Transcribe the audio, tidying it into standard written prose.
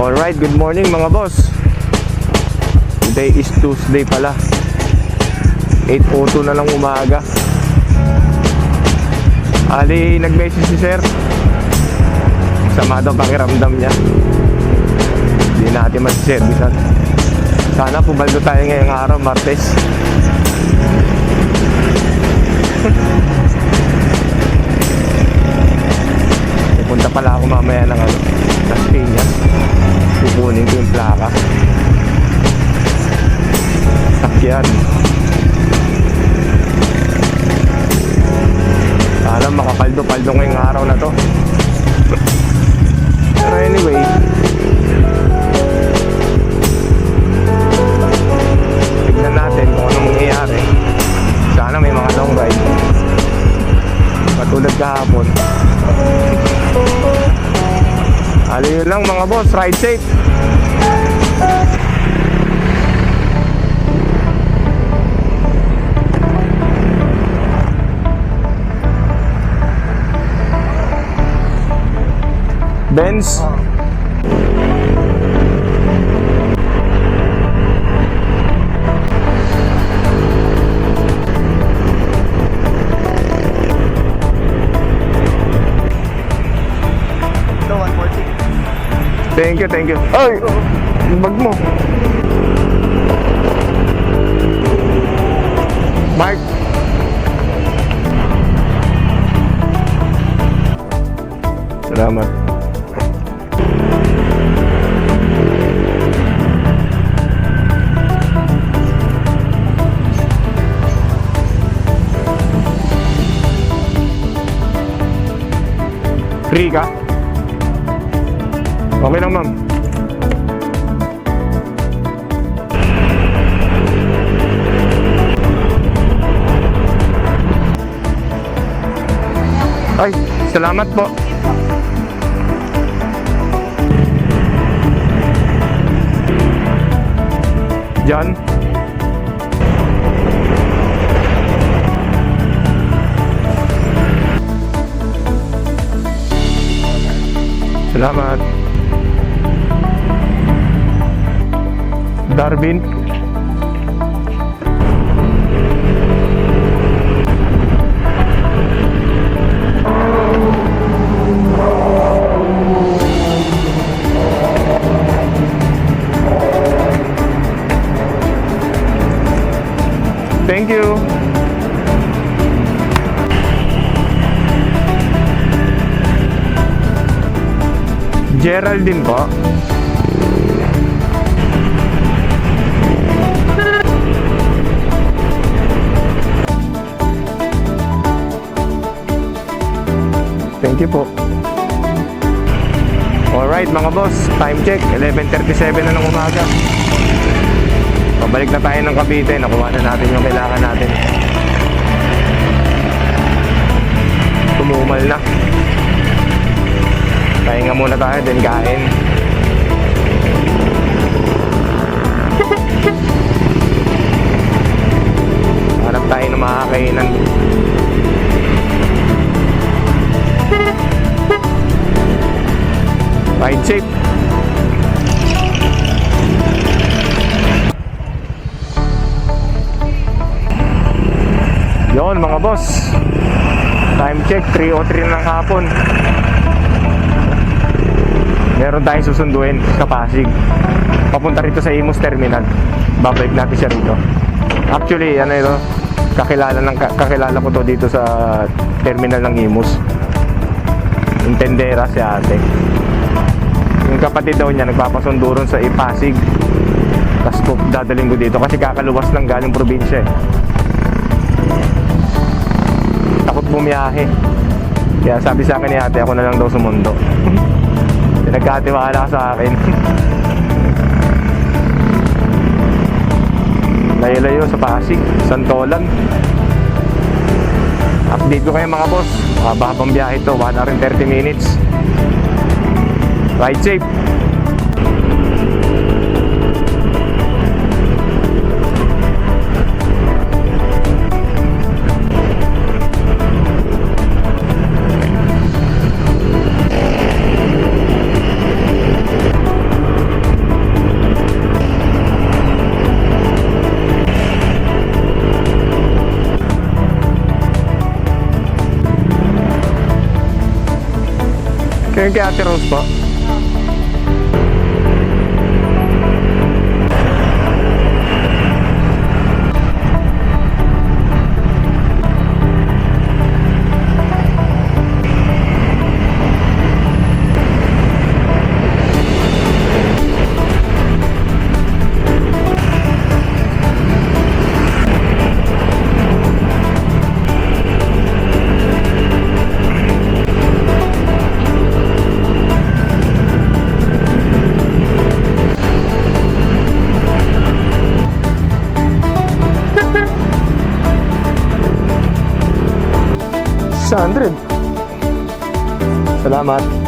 Alright, good morning mga boss. Today is Tuesday pala. 8:02 na lang umaga. Ali, nag-message si sir. Sama daw pakiramdam niya. Hindi natin mag-servicean. Sana pubaldo tayo ngayong araw, Martes. Pupunta pala ako mamaya ng Las Piñas. Kukunin ko yung plaka. Sakyan. Sana makapaldo-paldo ngayong araw na to. Pero anyway, tignan natin kung anong mangyayari. Sana may mga long ride katulad kahapon. Aliyo lang mga boss, ride safe. Benz. Thank you, thank you. Ay, yung bag mo. Mark. Salamat. Free ka? Okay lang, ma'am. Ay, salamat po. John? Salamat. Darwin. Thank you. Geraldine po. Thank you po. Alright mga boss, time check 11:37 na ng umaga. Pabalik na tayo ng Cavite. Nakuha na natin yung kailangan natin. Tumumal na. Pahinga muna tayo, then kain. Hanap tayo ng makakainan. Ride safe. Yon mga boss, time check 3:03 ng hapon. Meron tayong susunduin sa Pasig papunta rito sa Imus Terminal. Babalik natin siya rito. Actually ano ito, kakilala ko to dito sa terminal ng Imus. Intendera si ate. Yung kapatid daw niya nagpapasundo ron sa Pasig. Tapos dadaling ko dito kasi kakaluwas lang galing probinsya eh. Takot bumiyahe. Kaya sabi sa akin ni ate, ako na lang daw sumundo. Nagkatiwala ka sa akin. Layo-layo sa Pasig, Santolan. Update ko kayo mga boss. Habang biyahe ito, 1 hour and 30 minutes. Ride safe. Ayun kay Ate Rose po. $100. Salamat.